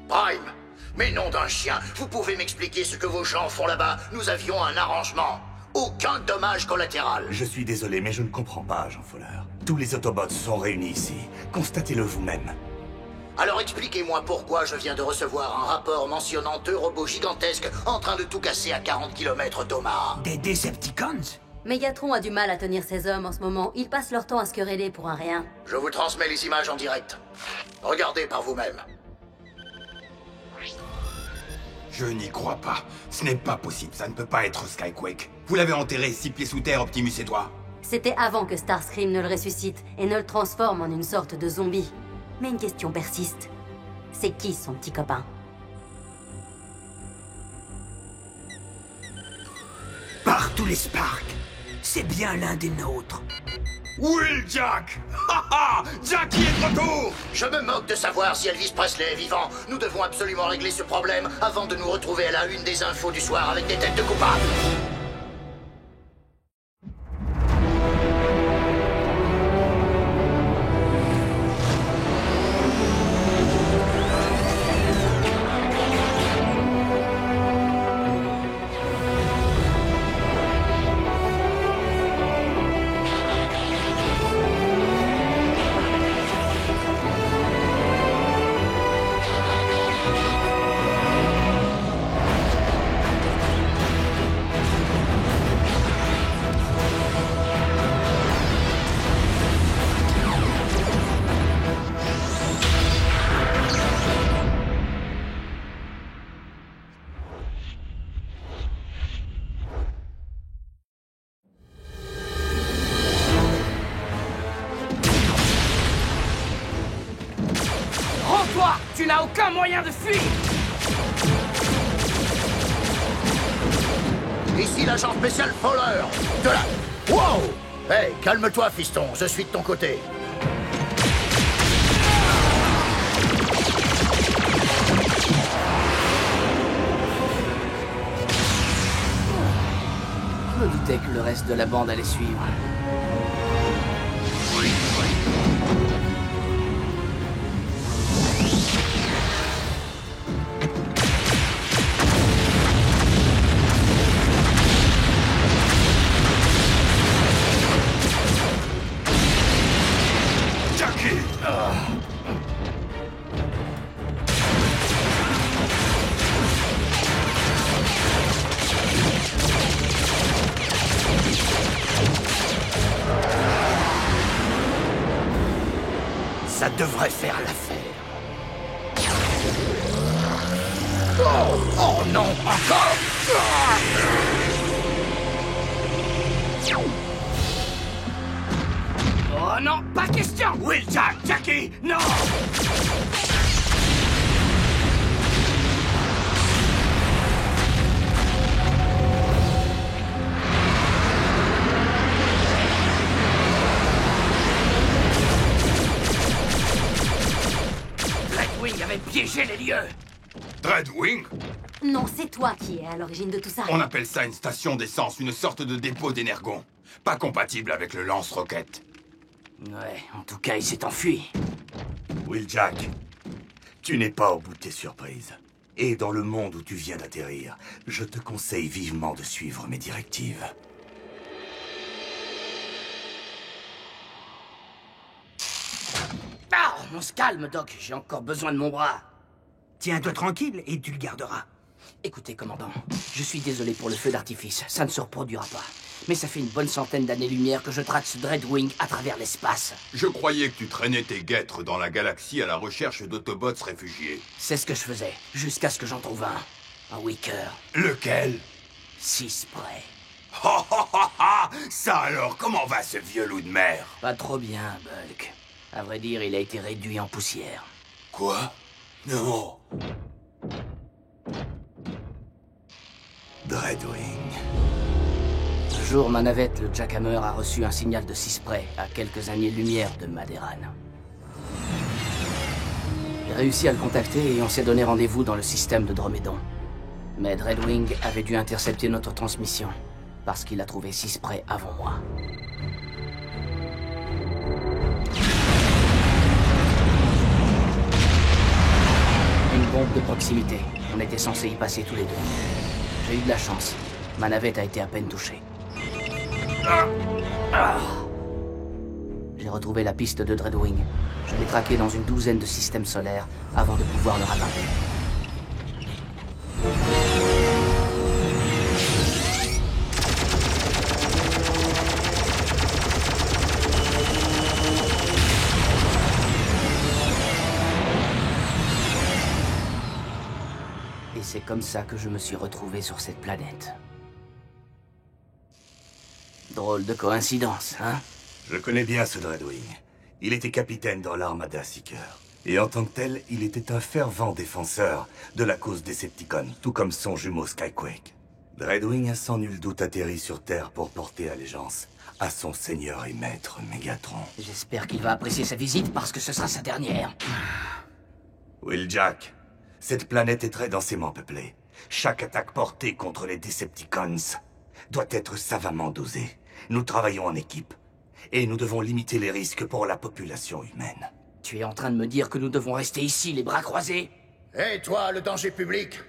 Prime, mais nom d'un chien, vous pouvez m'expliquer ce que vos gens font là-bas? Nous avions un arrangement. Aucun dommage collatéral. Je suis désolé, mais je ne comprends pas, agent Fowler. Tous les Autobots sont réunis ici. Constatez-le vous-même. Alors expliquez-moi pourquoi je viens de recevoir un rapport mentionnant 2 robots gigantesques en train de tout casser à 40 km d'Omaha. Des Decepticons? Megatron a du mal à tenir ses hommes en ce moment. Ils passent leur temps à se quereller pour un rien. Je vous transmets les images en direct. Regardez par vous-même. Je n'y crois pas. Ce n'est pas possible, ça ne peut pas être Skyquake. Vous l'avez enterré 6 pieds sous terre, Optimus et toi. C'était avant que Starscream ne le ressuscite et ne le transforme en une sorte de zombie. Mais une question persiste. C'est qui son petit copain? Par tous les Sparks, c'est bien l'un des nôtres. Wheeljack! Haha! Jackie est de retour! Je me moque de savoir si Elvis Presley est vivant. Nous devons absolument régler ce problème avant de nous retrouver à la une des infos du soir avec des têtes de coupables. Rends-toi! Tu n'as aucun moyen de fuir! Ici l'agent spécial Fowler. De là. Wow! Hey, calme-toi, fiston. Je suis de ton côté. Je me doutais que le reste de la bande allait suivre. Jackie! Ça devrait faire l'affaire. Oh non, encore! Oh non, pas question! Wheeljack, Jackie, non! Dreadwing avait piégé les lieux! Dreadwing? Non, c'est toi qui es à l'origine de tout ça. On appelle ça une station d'essence, une sorte de dépôt d'énergon. Pas compatible avec le lance-roquette. Ouais, en tout cas, il s'est enfui. Wheeljack, tu n'es pas au bout de tes surprises. Et dans le monde où tu viens d'atterrir, je te conseille vivement de suivre mes directives. Ah, on se calme, Doc. J'ai encore besoin de mon bras. Tiens-toi tranquille et tu le garderas. Écoutez, commandant, je suis désolé pour le feu d'artifice. Ça ne se reproduira pas. Mais ça fait une bonne centaine d'années-lumière que je traque ce Dreadwing à travers l'espace. Je croyais que tu traînais tes guêtres dans la galaxie à la recherche d'Autobots réfugiés. C'est ce que je faisais, jusqu'à ce que j'en trouve un. Un Weaker. Lequel? 6 près. Ha ha ha ha! Ça alors, comment va ce vieux loup de mer? Pas trop bien, Bulk. À vrai dire, il a été réduit en poussière. Quoi? Non. Dreadwing. Un jour, ma navette, le Jackhammer, a reçu un signal de 6 près, à quelques années-lumière de Maderan. J'ai réussi à le contacter et on s'est donné rendez-vous dans le système de Dromédon. Mais Dreadwing avait dû intercepter notre transmission, parce qu'il a trouvé 6 près avant moi. de proximité. On était censé y passer tous les deux. J'ai eu de la chance. Ma navette a été à peine touchée. J'ai retrouvé la piste de Dreadwing. Je l'ai traqué dans une douzaine de systèmes solaires avant de pouvoir le rattraper. Et c'est comme ça que je me suis retrouvé sur cette planète. Drôle de coïncidence, hein? Je connais bien ce Dreadwing. Il était capitaine dans l'armada Seeker. Et en tant que tel, il était un fervent défenseur de la cause Decepticon, tout comme son jumeau Skyquake. Dreadwing a sans nul doute atterri sur Terre pour porter allégeance à son seigneur et maître Megatron. J'espère qu'il va apprécier sa visite parce que ce sera sa dernière. Wheeljack, cette planète est très densément peuplée. Chaque attaque portée contre les Decepticons doit être savamment dosée. Nous travaillons en équipe. Et nous devons limiter les risques pour la population humaine. Tu es en train de me dire que nous devons rester ici, les bras croisés? Hé, toi, le danger public!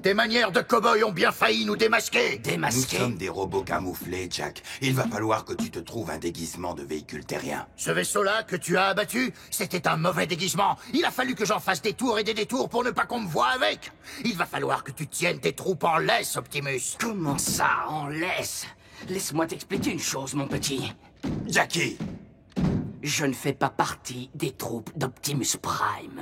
Tes manières de cow-boy ont bien failli nous démasquer! Nous Démasqué? sommes des robots camouflés, Jack. Il va falloir que tu te trouves un déguisement de véhicule terrien. Ce vaisseau-là que tu as abattu, c'était un mauvais déguisement. Il a fallu que j'en fasse des tours et des détours pour ne pas qu'on me voie avec. Il va falloir que tu tiennes tes troupes en laisse, Optimus. Comment ça, en laisse? Laisse-moi t'expliquer une chose, mon petit. Jackie! Je ne fais pas partie des troupes d'Optimus Prime.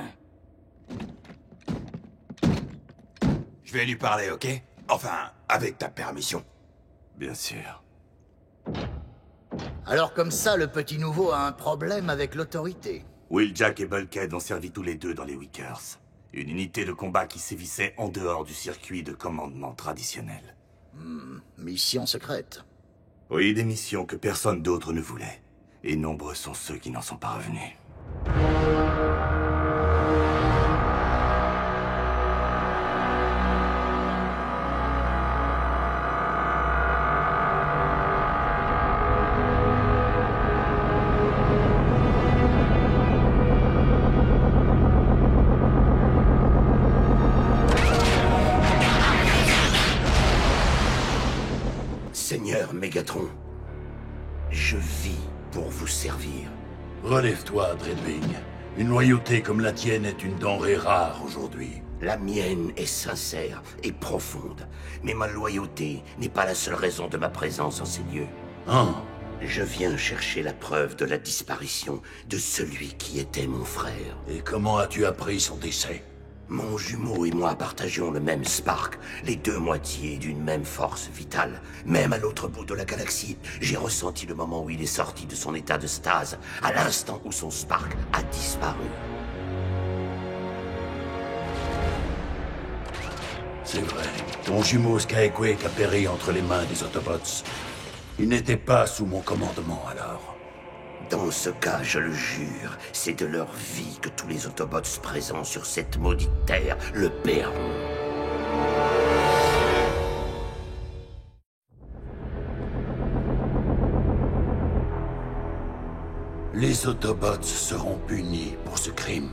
Je vais lui parler, ok? Enfin, avec ta permission. Bien sûr. Alors comme ça, le petit nouveau a un problème avec l'autorité. Wheeljack et Bulkhead ont servi tous les deux dans les Wickers. Une unité de combat qui sévissait en dehors du circuit de commandement traditionnel. Mission secrète. Oui, des missions que personne d'autre ne voulait. Et nombreux sont ceux qui n'en sont pas revenus. Seigneur Megatron, je vis pour vous servir. Relève-toi, Dreadwing. Une loyauté comme la tienne est une denrée rare aujourd'hui. La mienne est sincère et profonde, mais ma loyauté n'est pas la seule raison de ma présence en ces lieux. Hein? Je viens chercher la preuve de la disparition de celui qui était mon frère. Et comment as-tu appris son décès? Mon jumeau et moi partagions le même Spark, les deux moitiés d'une même force vitale. Même à l'autre bout de la galaxie, j'ai ressenti le moment où il est sorti de son état de stase, à l'instant où son Spark a disparu. C'est vrai. Ton jumeau Skyquake a péri entre les mains des Autobots. Il n'était pas sous mon commandement alors. Dans ce cas, je le jure, c'est de leur vie que tous les Autobots présents sur cette maudite terre le paieront. Les Autobots seront punis pour ce crime.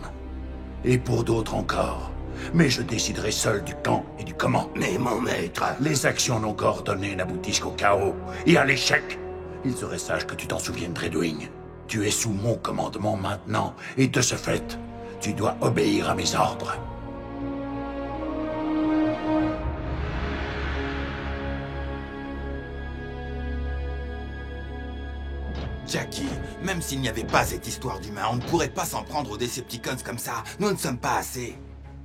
Et pour d'autres encore. Mais je déciderai seul du quand et du comment. Mais mon maître... Les actions non coordonnées n'aboutissent qu'au chaos et à l'échec. Il serait sage que tu t'en souviennes, Dreadwing. Tu es sous mon commandement maintenant, et de ce fait, tu dois obéir à mes ordres. Jackie, même s'il n'y avait pas cette histoire d'humain, on ne pourrait pas s'en prendre aux Decepticons comme ça. Nous ne sommes pas assez.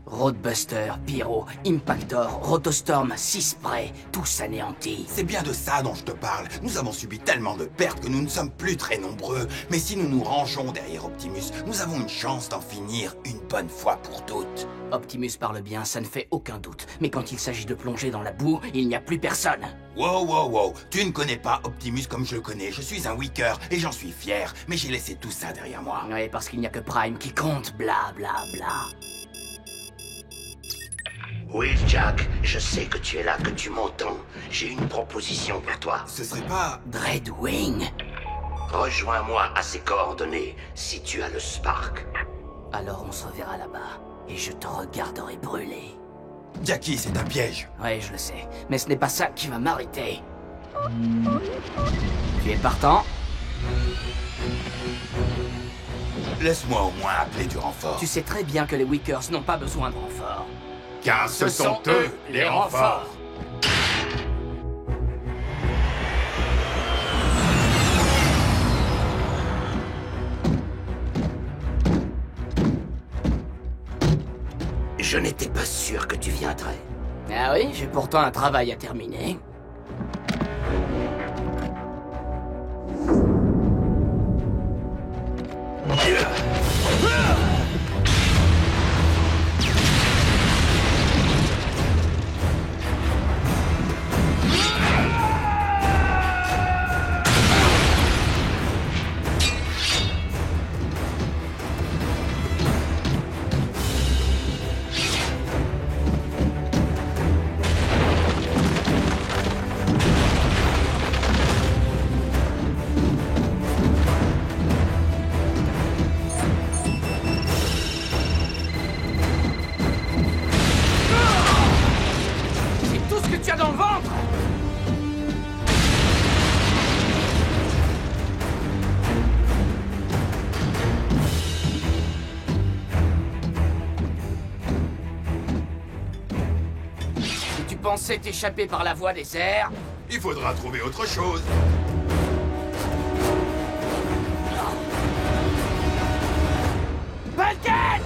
Roadbuster, Pyro, Impactor, Rotostorm, Sisprey, tous anéantis. C'est bien de ça dont je te parle. Nous avons subi tellement de pertes que nous ne sommes plus très nombreux. Mais si nous nous rangeons derrière Optimus, nous avons une chance d'en finir une bonne fois pour toutes. Optimus parle bien, ça ne fait aucun doute. Mais quand il s'agit de plonger dans la boue, il n'y a plus personne. Wow, wow, wow. Tu ne connais pas Optimus comme je le connais. Je suis un Wicker et j'en suis fier. Mais j'ai laissé tout ça derrière moi. Ouais, parce qu'il n'y a que Prime qui compte, bla bla bla. Oui, Jack, je sais que tu es là, que tu m'entends. J'ai une proposition pour toi. Ce serait pas... Dreadwing? Rejoins-moi à ces coordonnées, si tu as le Spark. Alors on se reverra là-bas. et je te regarderai brûler. Jackie, c'est un piège. Ouais, je le sais, mais ce n'est pas ça qui va m'arrêter. Tu es partant? Laisse-moi au moins appeler du renfort. Tu sais très bien que les Wickers n'ont pas besoin de renfort. Car ce sont eux les renforts. Je n'étais pas sûr que tu viendrais. Ah oui, j'ai pourtant un travail à terminer. Pensais t'échapper par la voie des airs? Il faudra trouver autre chose. Bulkhead!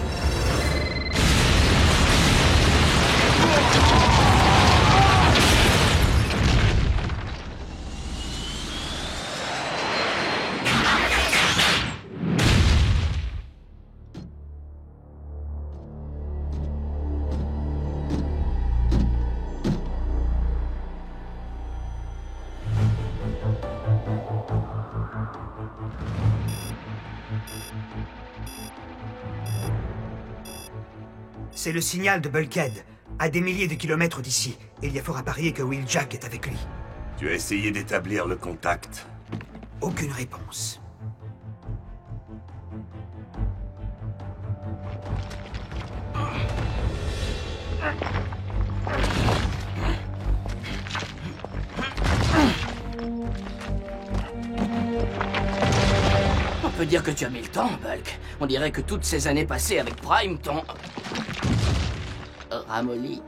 C'est le signal de Bulkhead, à des milliers de kilomètres d'ici. Il y a fort à parier que Wheeljack est avec lui. Tu as essayé d'établir le contact? Aucune réponse. On peut dire que tu as mis le temps, Bulk. On dirait que toutes ces années passées avec Prime t'ont... ramolli.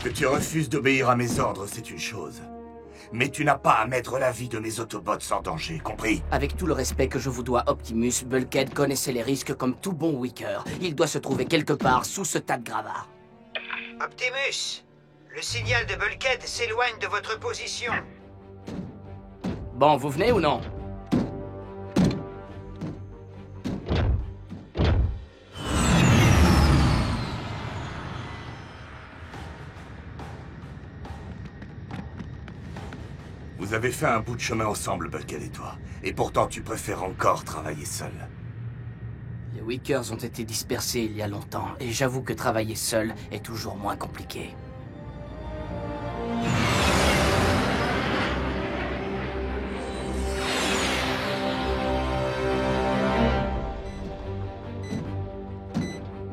Que tu refuses d'obéir à mes ordres, c'est une chose. Mais tu n'as pas à mettre la vie de mes Autobots en danger, compris? Avec tout le respect que je vous dois, Optimus, Bulkhead connaissait les risques comme tout bon Wicker. Il doit se trouver quelque part sous ce tas de gravats. Optimus, le signal de Bulkhead s'éloigne de votre position. Bon, vous venez ou non? Vous avez fait un bout de chemin ensemble, Bulkhead et toi. Et pourtant, tu préfères encore travailler seul. Les Wickers ont été dispersés il y a longtemps, et j'avoue que travailler seul est toujours moins compliqué.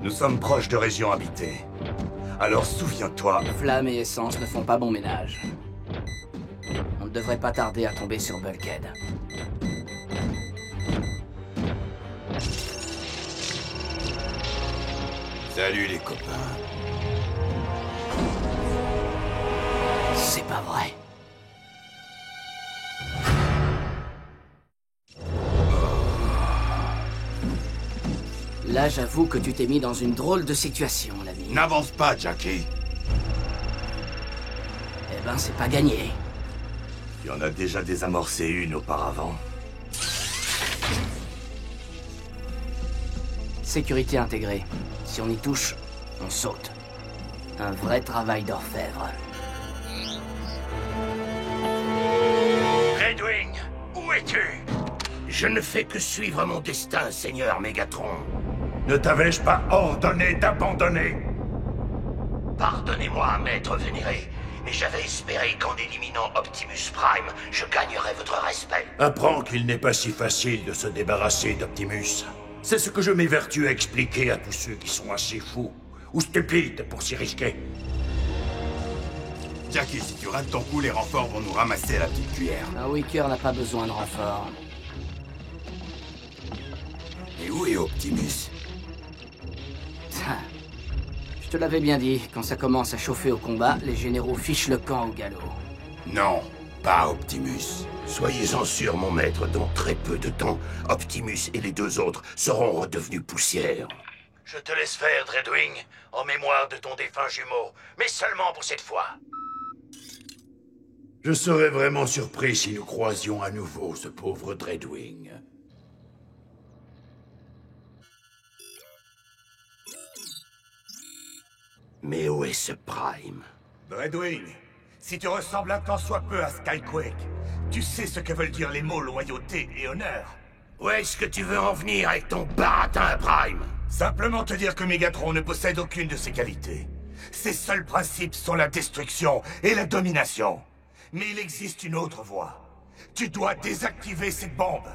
Nous sommes proches de régions habitées. Alors souviens-toi... Flamme et essence ne font pas bon ménage. On ne devrait pas tarder à tomber sur Bulkhead. Salut les copains. C'est pas vrai. Là, j'avoue que tu t'es mis dans une drôle de situation, l'ami. N'avance pas, Jackie. Eh ben, c'est pas gagné. Tu en as déjà désamorcé une auparavant. Sécurité intégrée. Si on y touche, on saute. Un vrai travail d'orfèvre. Redwing, où es-tu? Je ne fais que suivre mon destin, Seigneur Megatron. Ne t'avais-je pas ordonné d'abandonner? Pardonnez-moi, maître vénéré, Mais j'avais espéré qu'en éliminant Optimus Prime, je gagnerais votre respect. Apprends qu'il n'est pas si facile de se débarrasser d'Optimus. C'est ce que je m'évertue à expliquer à tous ceux qui sont assez fous ou stupides pour s'y risquer. Jackie, si tu rates ton coup, les renforts vont nous ramasser à la petite cuillère. Un Wicker n'a pas besoin de renfort. Et où est Optimus? Je te l'avais bien dit, quand ça commence à chauffer au combat, les généraux fichent le camp au galop. Non, pas Optimus. Soyez-en sûr, mon maître, dans très peu de temps, Optimus et les deux autres seront redevenus poussière. Je te laisse faire, Dreadwing, en mémoire de ton défunt jumeau, mais seulement pour cette fois. Je serais vraiment surpris si nous croisions à nouveau ce pauvre Dreadwing. Mais où est ce Prime? Dreadwing, si tu ressembles un tant soit peu à Skyquake, tu sais ce que veulent dire les mots loyauté et honneur. Où est-ce que tu veux en venir avec ton baratin, Prime? Simplement te dire que Megatron ne possède aucune de ces qualités. Ses seuls principes sont la destruction et la domination. Mais il existe une autre voie. Tu dois désactiver cette bombe.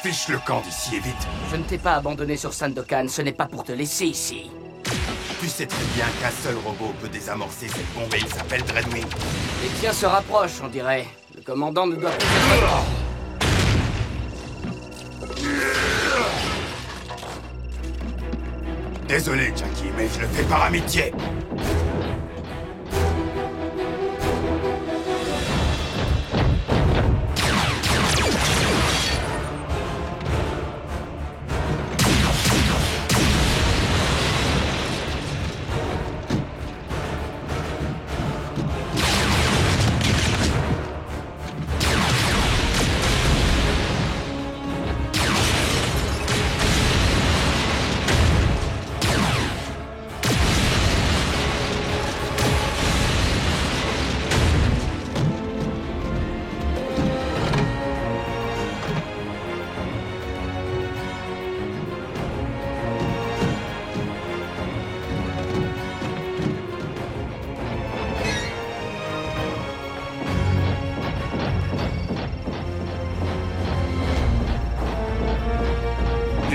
Fiche le camp d'ici et vite. Je ne t'ai pas abandonné sur Sandokan, ce n'est pas pour te laisser ici. Tu sais très bien qu'un seul robot peut désamorcer cette bombe et il s'appelle Dreadwing. Les tiens se rapprochent, on dirait. Le commandant ne doit plus être mort. Désolé, Jackie, mais je le fais par amitié.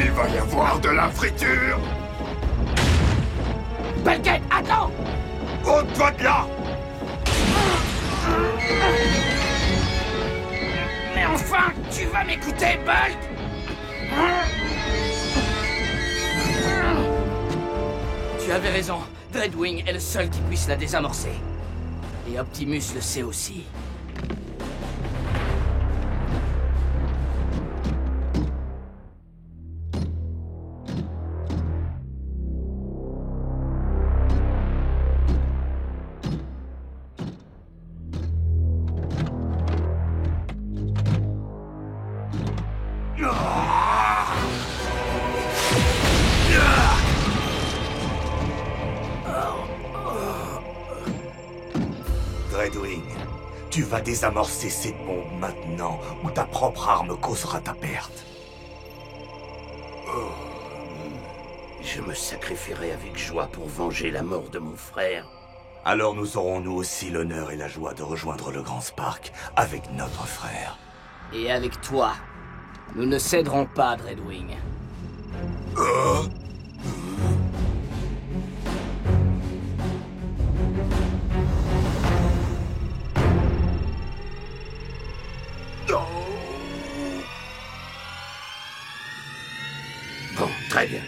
Il va y avoir de la friture! Bulkhead, attends! Ôte-toi de là! Mais enfin, tu vas m'écouter, Bulk! Tu avais raison. Dreadwing est le seul qui puisse la désamorcer. Et Optimus le sait aussi. Dreadwing, tu vas désamorcer cette bombe maintenant, ou ta propre arme causera ta perte. Je me sacrifierai avec joie pour venger la mort de mon frère. Alors nous aurons nous aussi l'honneur et la joie de rejoindre le Grand Spark avec notre frère. Et avec toi, nous ne céderons pas, Dreadwing. Bon, très bien.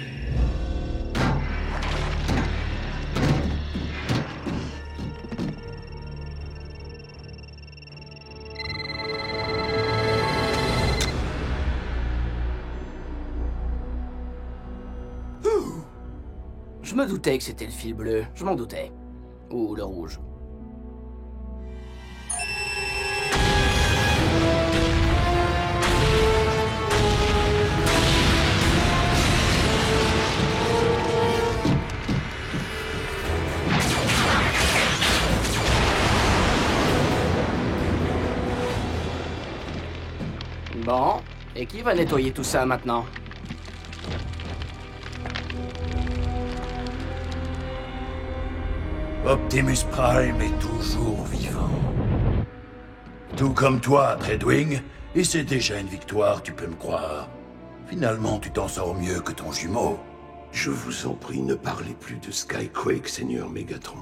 Je me doutais que c'était le fil bleu, je m'en doutais. Ou le rouge. Et qui va nettoyer tout ça maintenant? Optimus Prime est toujours vivant. Tout comme toi, Dreadwing, et c'est déjà une victoire, tu peux me croire. Finalement, tu t'en sors mieux que ton jumeau. Je vous en prie, ne parlez plus de Skyquake, Seigneur Megatron.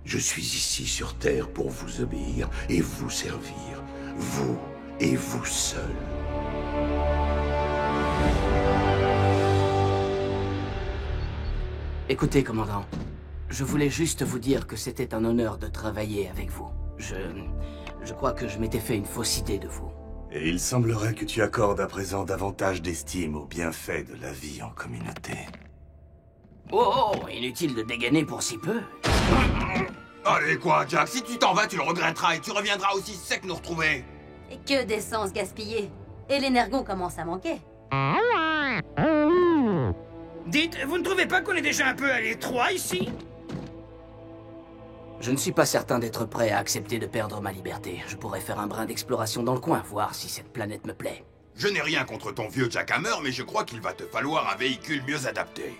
Je suis ici sur Terre pour vous obéir et vous servir. Vous et vous seul. Écoutez, commandant. Je voulais juste vous dire que c'était un honneur de travailler avec vous. Je crois que je m'étais fait une fausse idée de vous. Et il semblerait que tu accordes à présent davantage d'estime aux bienfaits de la vie en communauté. Oh, inutile de dégainer pour si peu. Allez quoi, Jack, si tu t'en vas, tu le regretteras et tu reviendras aussi sec nous retrouver. Et que d'essence gaspillée. Et l'énergon commence à manquer. Dites, vous ne trouvez pas qu'on est déjà un peu à l'étroit ici? Je ne suis pas certain d'être prêt à accepter de perdre ma liberté. Je pourrais faire un brin d'exploration dans le coin, voir si cette planète me plaît. Je n'ai rien contre ton vieux Jack Hammer, mais je crois qu'il va te falloir un véhicule mieux adapté.